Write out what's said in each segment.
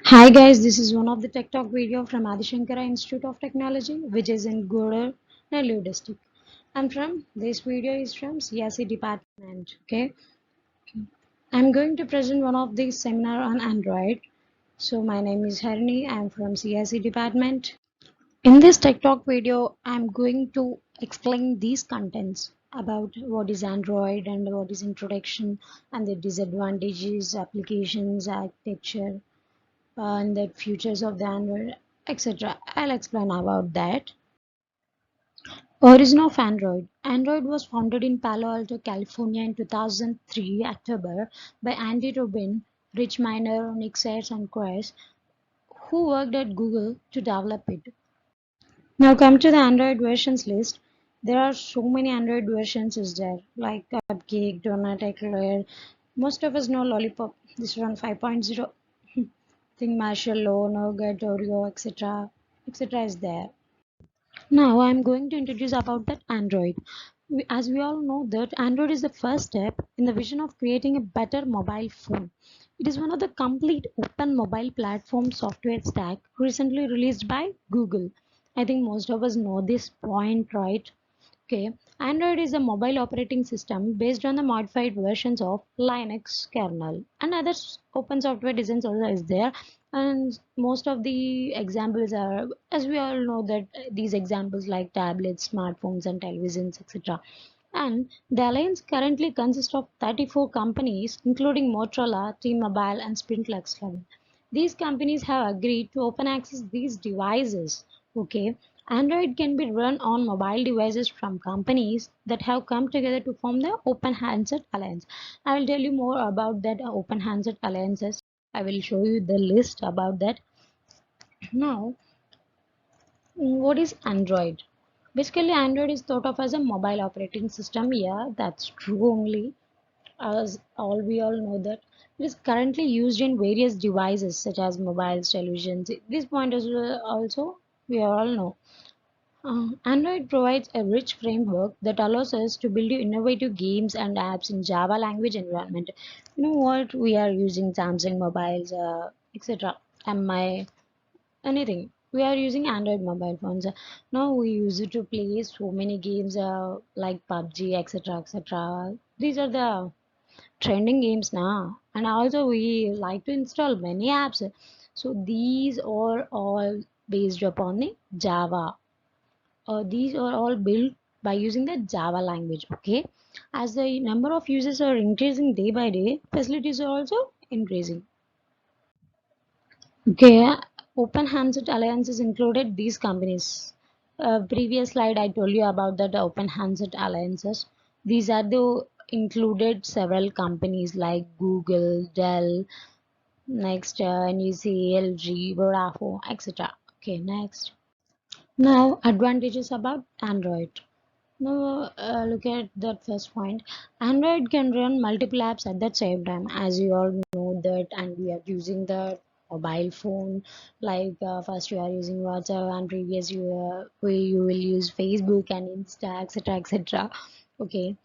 Hi guys, this is one of the Tech Talk video from Adishankara Institute of Technology, which is in Godur, Nellore district. And from this video is from CSE department. Okay, I'm going to present one of the seminar on Android. So my name is Harini. I'm from CSE department. In this Tech Talk video, I'm going to explain these contents about what is Android and what is introduction and the disadvantages, applications, architecture and the futures of the Android, etc. I'll explain about that. Origin of Android. Android was founded in Palo Alto, California in 2003 October by Andy Rubin, Rich Miner, Nick Sayers and Chris, who worked at Google to develop it. Now come to the Android versions list. There are so many Android versions is there like Cupcake, Donut, Eclair. Most of us know Lollipop. This one 5.0. Think Marshmallow, Nougat, Oreo, etc. is there. Now I'm going to introduce about that Android. As we all know that Android is the first step in the vision of creating a better mobile phone. It is one of the complete open mobile platform software stack recently released by Google. I think most of us know this point, right? Okay, Android is a mobile operating system based on the modified versions of Linux kernel and other open software designs also is there. And most of the examples are, as we all know, that these examples like tablets, smartphones, and televisions, etc. And the alliance currently consists of 34 companies, including Motorola, T-Mobile, and Sprint Luxfen. These companies have agreed to open access these devices. Okay, Android can be run on mobile devices from companies that have come together to form the Open Handset Alliance. I will tell you more about that Open Handset Alliances. I will show you the list about that. Now, what is Android? Basically, Android is thought of as a mobile operating system. Yeah, that's true only. As we all know that it is currently used in various devices such as mobiles, televisions. This point is also we all know. Android provides a rich framework that allows us to build innovative games and apps in Java language environment. You know what? We are using Samsung mobiles, etc. MI, anything. We are using Android mobile phones. Now we use it to play so many games like PUBG, etc., etc. These are the trending games now, and also we like to install many apps. So these are all based upon the Java. These are all built by using the Java language. Okay, as the number of users are increasing day by day, facilities are also increasing. Okay, open handset alliances included these companies. Previous slide I told you about that open handset alliances. These are the included several companies like Google, Dell, next NEC, LG, Vodafone, etc. Okay, next. Now advantages about Android. Now, look at that first point. Android can run multiple apps at the same time, as you all know that, and we are using the mobile phone. Like first you are using WhatsApp, and previous you will use Facebook and Insta, etc., etc. Okay.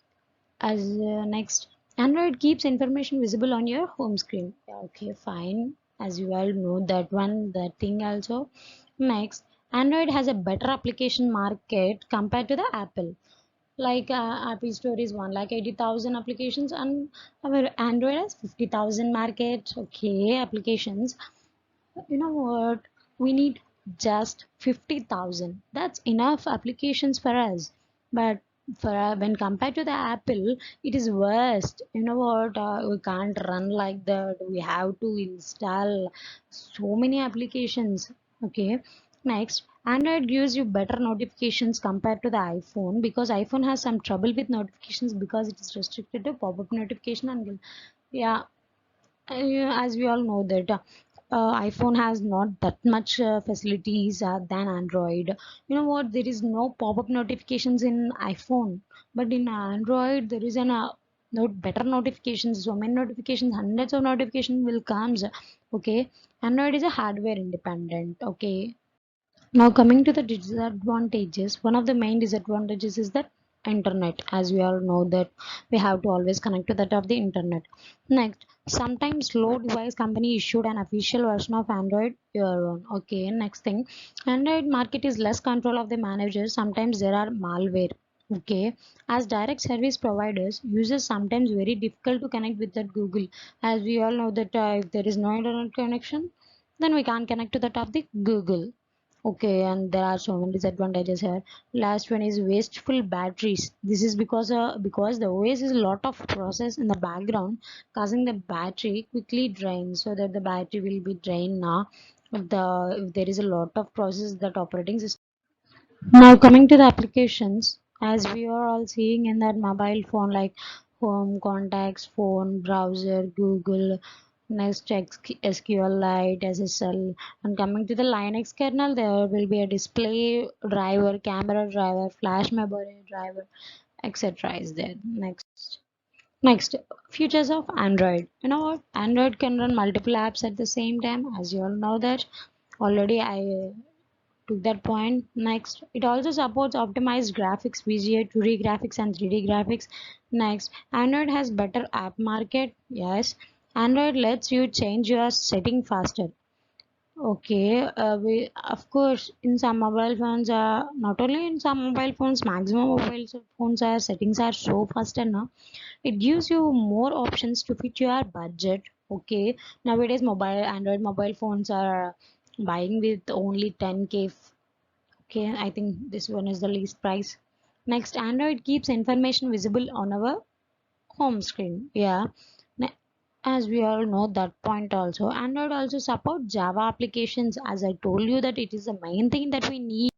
As next, Android keeps information visible on your home screen. Yeah, okay, fine. As you all know that one, that thing also. Next, Android has a better application market compared to the Apple. Like Apple Store is 1,80,000 applications, and our Android has 50,000 market. Okay, applications. You know what? We need just 50,000. That's enough applications for us. But for when compared to the Apple, it is worst. You know what? We can't run like that. We have to install so many applications. Okay. Next, Android gives you better notifications compared to the iPhone because iPhone has some trouble with notifications because it is restricted to pop-up notification and yeah, yeah, as we all know that iPhone has not that much facilities than Android. You know what? There is no pop-up notifications in iPhone, but in Android there is an better notifications. So many notifications, hundreds of notifications will comes. Okay, Android is a hardware independent. Okay, now coming to the disadvantages, one of the main disadvantages is that internet. As we all know that we have to always connect to that of the internet. Next, Sometimes slow device company issued an official version of Android your own. Okay, next thing, Android market is less control of the managers. Sometimes there are malware. Okay, as direct service providers, users sometimes very difficult to connect with that Google. As we all know that if there is no internet connection, then we can't connect to the top of the Google. Okay, and there are so many disadvantages here. Last one is wasteful batteries. This is because the OS is a lot of process in the background, causing the battery quickly drain. So that the battery will be drained now. If there is a lot of process that operating system. Now coming to the applications, as we are all seeing in that mobile phone like home, contacts, phone, browser, Google, next SQLite, SSL, and coming to the Linux kernel, there will be a display driver, camera driver, flash memory driver, etc. is there. Next, features of Android. You know what? Android can run multiple apps at the same time, as you all know that. Already I to that point. Next, it also supports optimized graphics, VGA, 2D graphics, and 3D graphics. Next, Android has better app market. Yes, Android lets you change your setting faster. Okay, we of course in some mobile phones, not only in some mobile phones, maximum mobile phones are settings are so faster now. It gives you more options to fit your budget. Okay, nowadays mobile Android mobile phones are buying with only 10K. Okay, I think this one is the least price. Next, Android keeps information visible on our home screen. Yeah. Ne- As we all know that point also, Android also support Java applications. As I told you that it is the main thing that we need.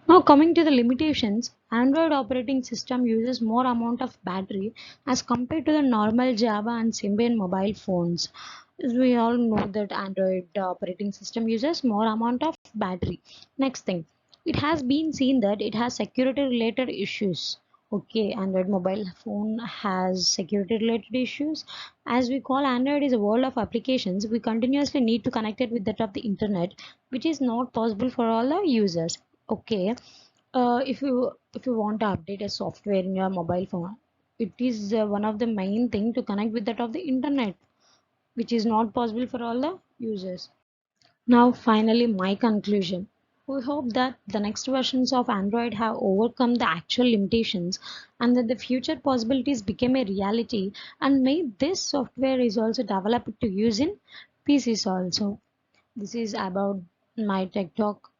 Now coming to the limitations, Android operating system uses more amount of battery as compared to the normal Java and Symbian mobile phones. As we all know that Android operating system uses more amount of battery. Next thing, it has been seen that it has security related issues. Okay, Android mobile phone has security related issues. As we call Android is a world of applications, we continuously need to connect it with that of the internet, which is not possible for all the users. Okay, if you want to update a software in your mobile phone, it is one of the main thing to connect with that of the internet, which is not possible for all the users. Now, finally, my conclusion. We hope that the next versions of Android have overcome the actual limitations and that the future possibilities become a reality, and may this software is also developed to use in PCs also. This is about my Tech Talk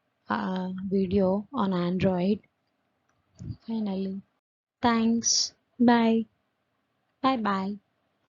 video on Android. Finally, thanks. Bye. Bye bye.